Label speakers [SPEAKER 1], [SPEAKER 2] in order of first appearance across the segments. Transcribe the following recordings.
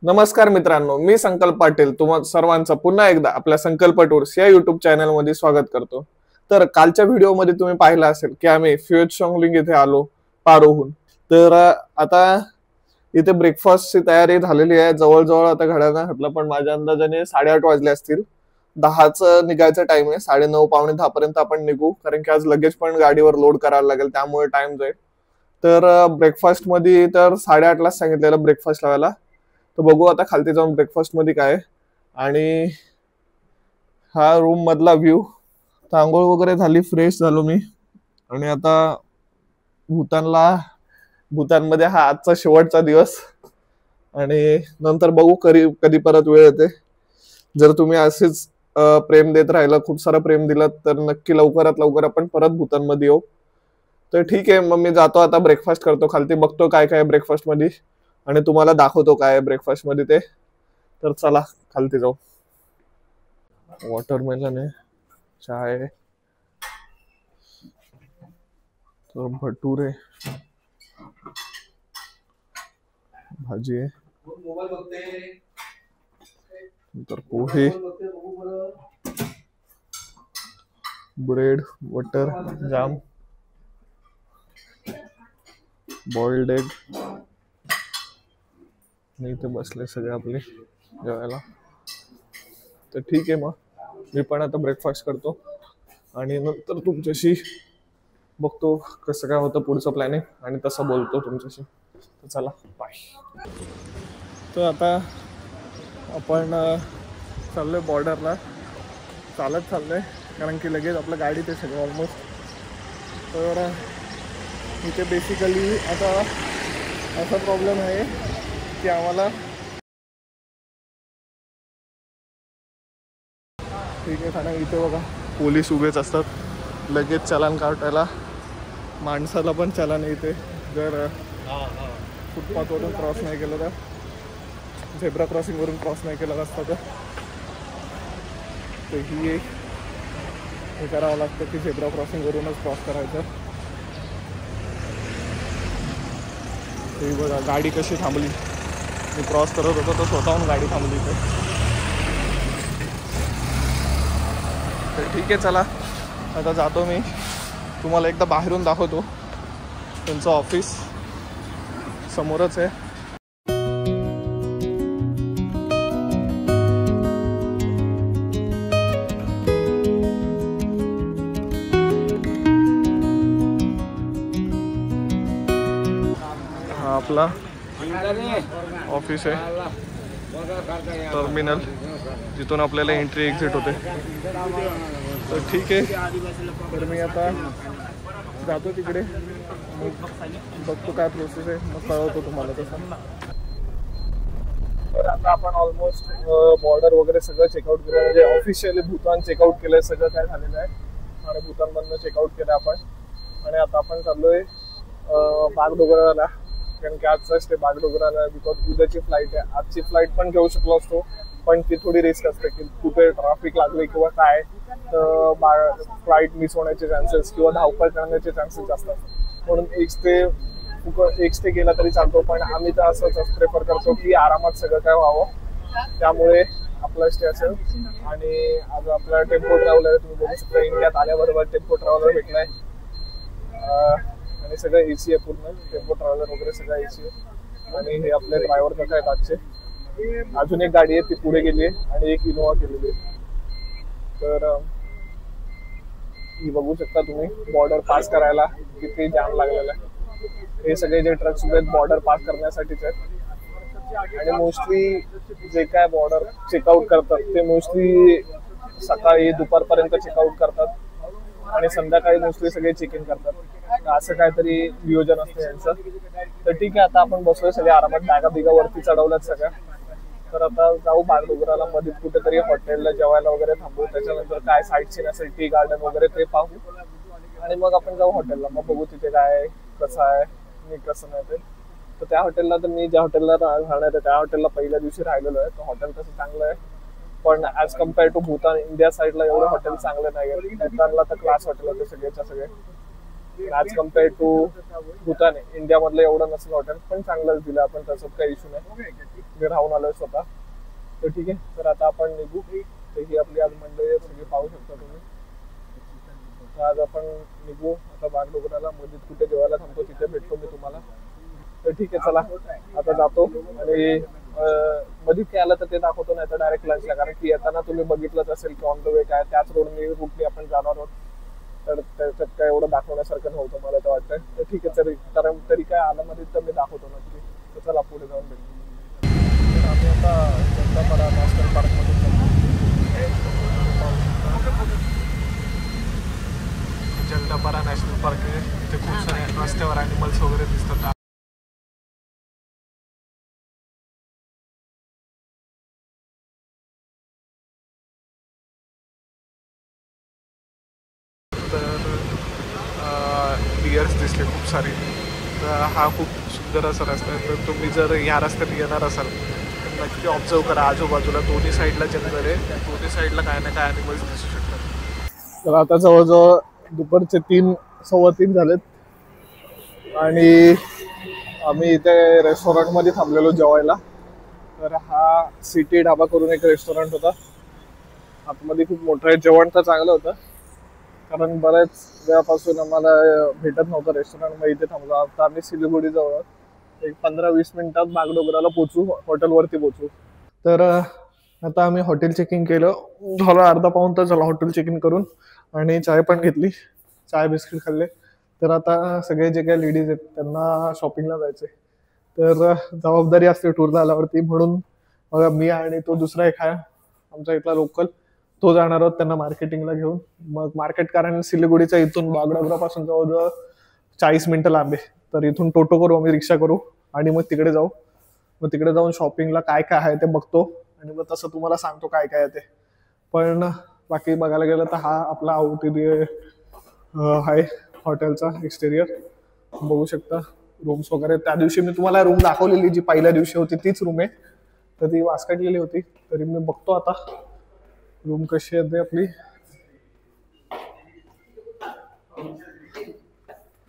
[SPEAKER 1] नमस्कार मित्रांनो, मी संकल्प पाटील तुम्हा सर्वांचं पुन्हा एकदा आपल्या संकल्प टूर्स या युट्यूब चॅनल मध्ये स्वागत करतो। तर कालच्या व्हिडिओमध्ये तुम्ही पाहिलं असेल की आम्ही फ्युएट शॉंगलिंग इथे आलो पारोहून। तर आता इथे ब्रेकफास्टची तयारी झालेली आहे। जवळजवळ आता घड्याळानं घातलं पण माझ्या अंदाजाने 8:30 वाजले असतील। 10चं निघायचं टाइम आहे, 9:30 पावणे 10 पर्यंत आपण निघू, कारण की आज लगेच पण गाडीवर लोड करायला लागेल, त्यामुळे टाइम जाईल। तर ब्रेकफास्ट मध्ये तर 8:30लाच सांगितलेलं ब्रेकफास्ट लावायला। तर बघू आता खालती जाऊन ब्रेकफास्ट मध्ये काय। आणि हा रूम मधला व्ह्यू। आंघोळ वगैरे झाली, फ्रेश झालो मी। आणि आता भूतानमध्ये हा आजचा शेवटचा दिवस। आणि नंतर बघू कधी परत वेळ येते। जर तुम्ही असेच प्रेम देत राहिलं, खूप सारं प्रेम दिलं, तर नक्की लवकरात लवकर आपण परत भूतानमध्ये येऊ। तर ठीक आहे, मग मी जातो आता, ब्रेकफास्ट करतो, खालती बघतो काय काय ब्रेकफास्ट मध्ये आणि तुम्हाला दाखवतो काय ब्रेकफास्ट मध्ये ते। तर चला खालती जाऊ। वॉटरमेलन आहे, चाय आहे, तर भटुरे, भाजी आहे, नंतर पोहे, ब्रेड, बटर, जाम, बॉइल्ड एग। इथे बसले सगळे आपले जेवायला। तर ठीक आहे, मग मी पण आता ब्रेकफास्ट करतो आणि नंतर तुमच्याशी बघतो कसं काय होतं पुढचं प्लॅनिंग, आणि तसं बोलतो तुमच्याशी। तर चला बाय। तर आता आपण चाललोय बॉर्डरला, चालत चाललोय, कारण की लगेच आपलं गाडी ते सगळं ऑलमोस्ट। तर इथे बेसिकली आता असा प्रॉब्लेम आहे की आम्हाला, ठीक आहे कारण इथे बघा पोलीस उभेच असतात लगेच चलान काटायला। माणसाला पण चलान इथे जर फुटपाथवरून क्रॉस नाही केलं तर, झेब्रा क्रॉसिंग वरून क्रॉस नाही केलं असतं तर ही एक हे करावं लागतं की झेब्रा क्रॉसिंग वरूनच क्रॉस करायचं। हे बघा गाडी कशी थांबली, मी क्रॉस करत होतो तर स्वतःहून गाडी थांबली इथे। तर ठीक आहे, चला आता जातो मी, तुम्हाला एकदा बाहेरून दाखवतो। त्यांचं ऑफिस समोरच आहे। हा आपला ऑफिस आहे, टर्मिनल, जिथून आपल्याला एंट्री एक्झिट होते। तर ठीक आहे, तर मी आता जातो तिकडे, बघतो काय प्रोसेस आहे, मग कळवतो तुम्हाला तसं। तर आता आपण ऑलमोस्ट बॉर्डर वगैरे सगळं चेकआउट केलं, म्हणजे ऑफिशियली भूतान चेकआउट केलंय, सगळं काय झालेलं आहे। आणि भूतानमधनं चेकआउट केलं आपण, आणि आता आपण चाललोय बागडोगराला, कारण की आजचा स्टे बागडोगराला, बिकॉज उद्याची फ्लाईट आहे। आजची फ्लाईट पण घेऊ शकलो असतो, पण ती थोडी रिस्क असते की कुठे ट्रॅफिक लागले किंवा काय, तर फ्लाईट मिस होण्याचे चान्सेस किंवा धावपळ करण्याचे चान्सेस जास्त असतात। म्हणून एक स्टे गेला तरी चालतो, पण आम्ही तर असंच प्रेफर करतो की आरामात सगळं काय व्हावं, त्यामुळे आपला स्टे असेल। आणि आज आपला टेम्पो ट्रॅव्हलर तुम्ही बघू शकता, इंडियात आल्याबरोबर टेम्पो ट्रॅव्हलर भेटलाय, आणि सगळं एसी आहे, पूर्ण टेम्पो ट्रॅव्हलर वगैरे सगळं एसी आहे। आणि हे आपले ड्रायव्हर कसे आहेत आजचे। अजून एक गाडी आहे ती पुढे गेली आहे, आणि एक इनोवा केलेली आहे। तर ही बघू शकता तुम्ही, बॉर्डर पास करायला किती जाम लागलेला आहे। हे सगळे जे ट्रक्स आहेत बॉर्डर पास करण्यासाठीच आहेत। आणि मोस्टली जे काय बॉर्डर चेकआउट करतात ते मोस्टली सकाळी दुपारपर्यंत चेकआउट करतात, आणि संध्याकाळी मोस्टली सगळे चेक इन करतात। असं काहीतरी नियोजन असतं यांचं। तर ठीक आहे, आता आपण बसलोय सगळे आरामात, बॅगा बिगा वरती चढवल्यात सगळ्या। तर आता जाऊ बागडोगराला, मध्ये कुठेतरी हॉटेलला जेवायला वगैरे थांबू, त्याच्यानंतर काय साईट सीन असेल, टी गार्डन वगैरे ते पाहू, आणि मग आपण जाऊ हॉटेलला, मग बघू तिथे काय कसं आहे आणि कसं नाही ते। तर त्या हॉटेलला, तर मी ज्या हॉटेलला राहणार आहे त्या हॉटेलला पहिल्या दिवशी राहिलेलो आहे, तर हॉटेल तसं चांगलं आहे, पण as compare to Bhutan India साईडला एवढे हॉटेल चांगले नाही आहेत। भूतानला तर क्लास हॉटेल होते सगळेच्या सगळे, ॲज कम्पेअर टू भूतान इंडियामधलं एवढं नसेल हॉटेल, पण चांगलंच दिलं आपण, त्याच्यात काही इश्यू नाही. मी राहून आलोय स्वतः. तर ठीक आहे, तर आता आपण निघू. तर ही आपली आज मंडळी आहे, सगळी पाहू शकता तुम्ही. तर आज आपण निघू आता बागडोगराला. मध्ये कुठे जेवायला थांबतो तिथे भेटतो मी तुम्हाला. तर ठीक आहे, चला आता जातो. आणि मध्ये काय आलं तर ते दाखवतो, नाही तर डायरेक्ट लंचला. कारण की येताना तुम्ही बघितलंच असेल की ऑन द वे काय त्याच रूटने आपण जाणार आहोत. तर त्याच्यात काय एवढं दाखवण्यासारखं नव्हतं मला तर वाटतं. तर ठीक आहे, तरी काय आलं मध्ये तर मी दाखवतो नक्की. तर चला पुढे जाऊन भेटू. तर आम्ही आता जगदापाडा नॅशनल पार्कमध्ये जगदापाडा नॅशनल पार्क आहे. इथे खूप सारे रस्त्यावर ॲनिमल्स वगैरे दिसतात. तर डिअर्स दिसले खूप सारे. तर हा खूप सुंदर असा रस्ता आहे. तर तुम्ही जर ह्या रस्त्यात येणार असाल तर नक्की ऑब्झर्व करा. आजूबाजूला दोन्ही साईडला जंगल आहे, दोन्ही साईडला काय ना काय ॲनिमल्स दिसू शकतात. तर आता जवळजवळ दुपारचे 3:15 झालेत आणि आम्ही इथे रेस्टॉरंटमध्ये थांबलेलो जेवायला. तर हा सिटी ढाबा करून एक रेस्टॉरंट होता. आतमध्ये खूप मोठं आहे. जेवण तर चांगलं होतं, कारण बऱ्याच वेळापासून आम्हाला भेटत नव्हतं रेस्टॉरंट. मग इथे थांबलो. आता आम्ही सिलिगुडी जवळ एक 15-20 मिनिटात बागडोगराला पोचू, हॉटेलवरती पोचू. तर आता आम्ही हॉटेल चेकिंग केलं. झालं अर्धा पाऊण तास झाला हॉटेल चेकिंग करून. आणि चाय पण घेतली, चाय बिस्किट खाल्ले. तर आता सगळे जे काही लेडीज आहेत त्यांना शॉपिंगला जायचे. तर जबाबदारी असते टूरला आल्यावरती, म्हणून बघा मी आणि तो दुसरा एक आहे आमचा इथला लोकल, तो जाणार आहोत त्यांना मार्केटिंगला घेऊन. मग मार्केट कारण सिलिगुडीचा इथून बागडोगरापासून जवळजवळ 40 मिनिटं लांब आहे. तर इथून टोटो करू, आम्ही रिक्षा करू आणि मग तिकडे जाऊ. मग तिकडे जाऊन शॉपिंगला काय काय आहे ते बघतो आणि मग तसं तुम्हाला सांगतो काय काय आहे ते. पण बाकी बघायला गेलं तर हा आपला आउटरियर आहे हॉटेलचा एक्सटेरियर. बघू शकता रूम्स वगैरे. त्या दिवशी मी तुम्हाला रूम दाखवलेली जी पहिल्या दिवशी होती तीच रूम आहे. तर ती वासकटलेली होती. तरी मी बघतो आता रूम कशी आहे आपली.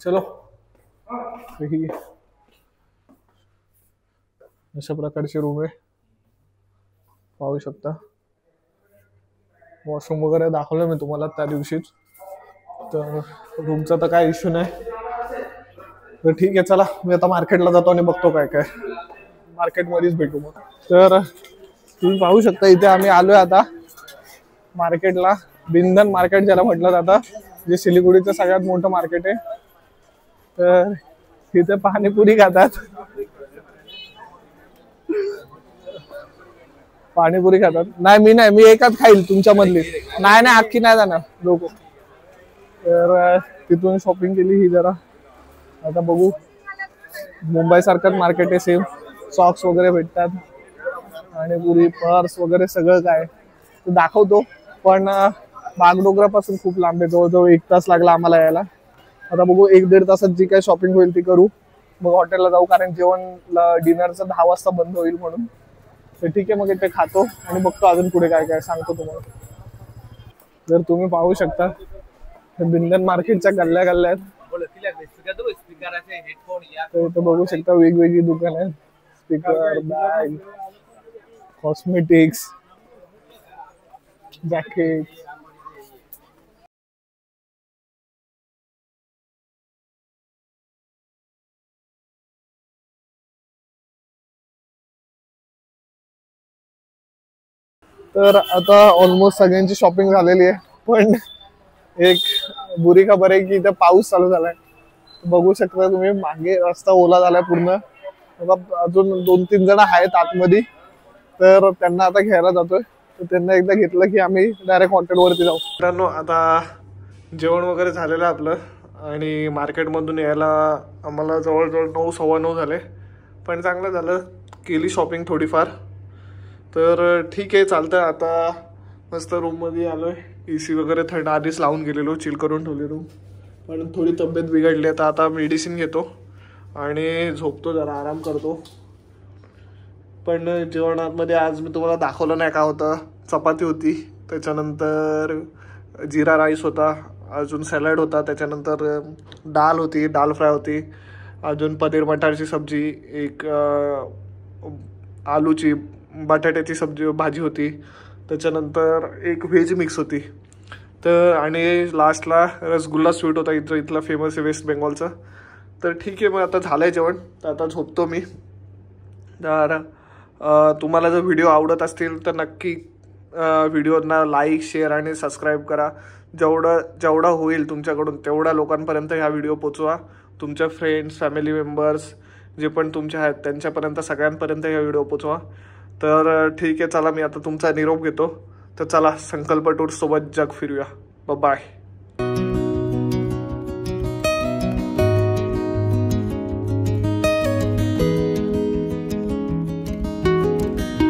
[SPEAKER 1] चलो, ही अशा प्रकारची रूम आहे, पाहू शकता. वॉशरूम वगैरे दाखवलं मी तुम्हाला त्या दिवशीच. तर रूमचा तर काय इश्यू नाही. तर ठीक आहे, चला मी आता मार्केटला जातो आणि बघतो काय काय. मार्केटमध्येच भेटू मग. तर तुम्ही पाहू शकता इथे आम्ही आलोय आता मार्केटला. बिंदन मार्केट ज्याला म्हटलं जातं, जे सिलिगुडीचं सगळ्यात मोठं मार्केट आहे. तर इथे पाणीपुरी खातात, पाणीपुरी खातात. नाही मी एकच खाईल तुमच्यामधली. नाही अख्खी नाही जाणार लोक. तर तिथून शॉपिंग केली ही जरा. आता बघू, मुंबई सारखंच मार्केट आहे सेम. सॉक्स वगैरे भेटतात आणि पुरी पर्स वगैरे सगळं काय ते दाखवतो. पण बागडोगरापासून खूप लांब आहे, जवळजवळ 1 तास लागला आम्हाला यायला. आता बघू 1-1.5 तासात जी काय शॉपिंग होईल ती करू, मग हॉटेलला जाऊ. कारण जेवणला डिनरचं 10 वाजता बंद होईल म्हणून. तर ठीक आहे, मग इथे खातो आणि बघतो अजून पुढे काय काय सांगतो तुम्हाला. जर तुम्ही पाहू शकता बिंदन मार्केटच्या गल्ल्या आहेत. तर इथं बघू शकता वेगवेगळी दुकानं आहेत. Speaker, bag, cosmetics, jacket. तर आता ऑलमोस्ट सगळ्यांची शॉपिंग झालेली आहे. पण एक बुरी खबर आहे की इथे पाऊस चालू झालाय. बघू शकता तुम्ही मागे रस्ता ओला झालाय पूर्ण. अजून 2-3 जण आहेत आतमध्ये, तर त्यांना आता घ्यायला जातोय. तर त्यांना एकदा घेतलं की आम्ही डायरेक्ट हॉटेलवरती जाऊ. मित्रांनो, आता जेवण वगैरे झालेलं आहे आपलं आणि मार्केटमधून यायला आम्हाला जवळजवळ 9-9:15 झाले. पण चांगलं झालं, केली शॉपिंग थोडीफार. तर ठीक आहे, चालतं. आता मस्त रूममध्ये आलोय. AC वगैरे थंड आधीच लावून गेलेलो, चिल करून ठेवली रूम. पण थोडी तब्येत बिघडली आहे, तर आता मेडिसिन घेतो आणि झोपतो, जरा आराम करतो. पण जेवणामध्ये आज मी तुम्हाला दाखवलं नाही का होतं. चपाती होती, त्याच्यानंतर जिरा राईस होता अजून सॅलड होता, त्याच्यानंतर दाल होती, दाल फ्राय होती, अजून पनीर मटारची सब्जी, एक आलूची बटाट्याची सब्जी भाजी होती, त्याच्यानंतर एक व्हेज मिक्स होती. तर आणि लास्टला रसगुल्ला स्वीट होता, इथला फेमस आहे वेस्ट बेंगॉलचा. तर ठीक आहे, मग आता झालं आहे जेवण, तर आता झोपतो मी. तर तुम्हाला जर व्हिडिओ आवडत असतील तर नक्की व्हिडिओना लाईक, शेअर आणि सबस्क्राईब करा. जेवढा होईल तुमच्याकडून तेवढ्या लोकांपर्यंत हा व्हिडिओ पोचवा. तुमच्या फ्रेंड्स, फॅमिली मेंबर्स जे पण तुमचे आहेत त्यांच्यापर्यंत, सगळ्यांपर्यंत हा व्हिडिओ पोचवा. तर ठीक आहे, चला मी आता तुमचा निरोप घेतो. तर चला, संकल्प टूर्ससोबत जग फिरूया. बाय.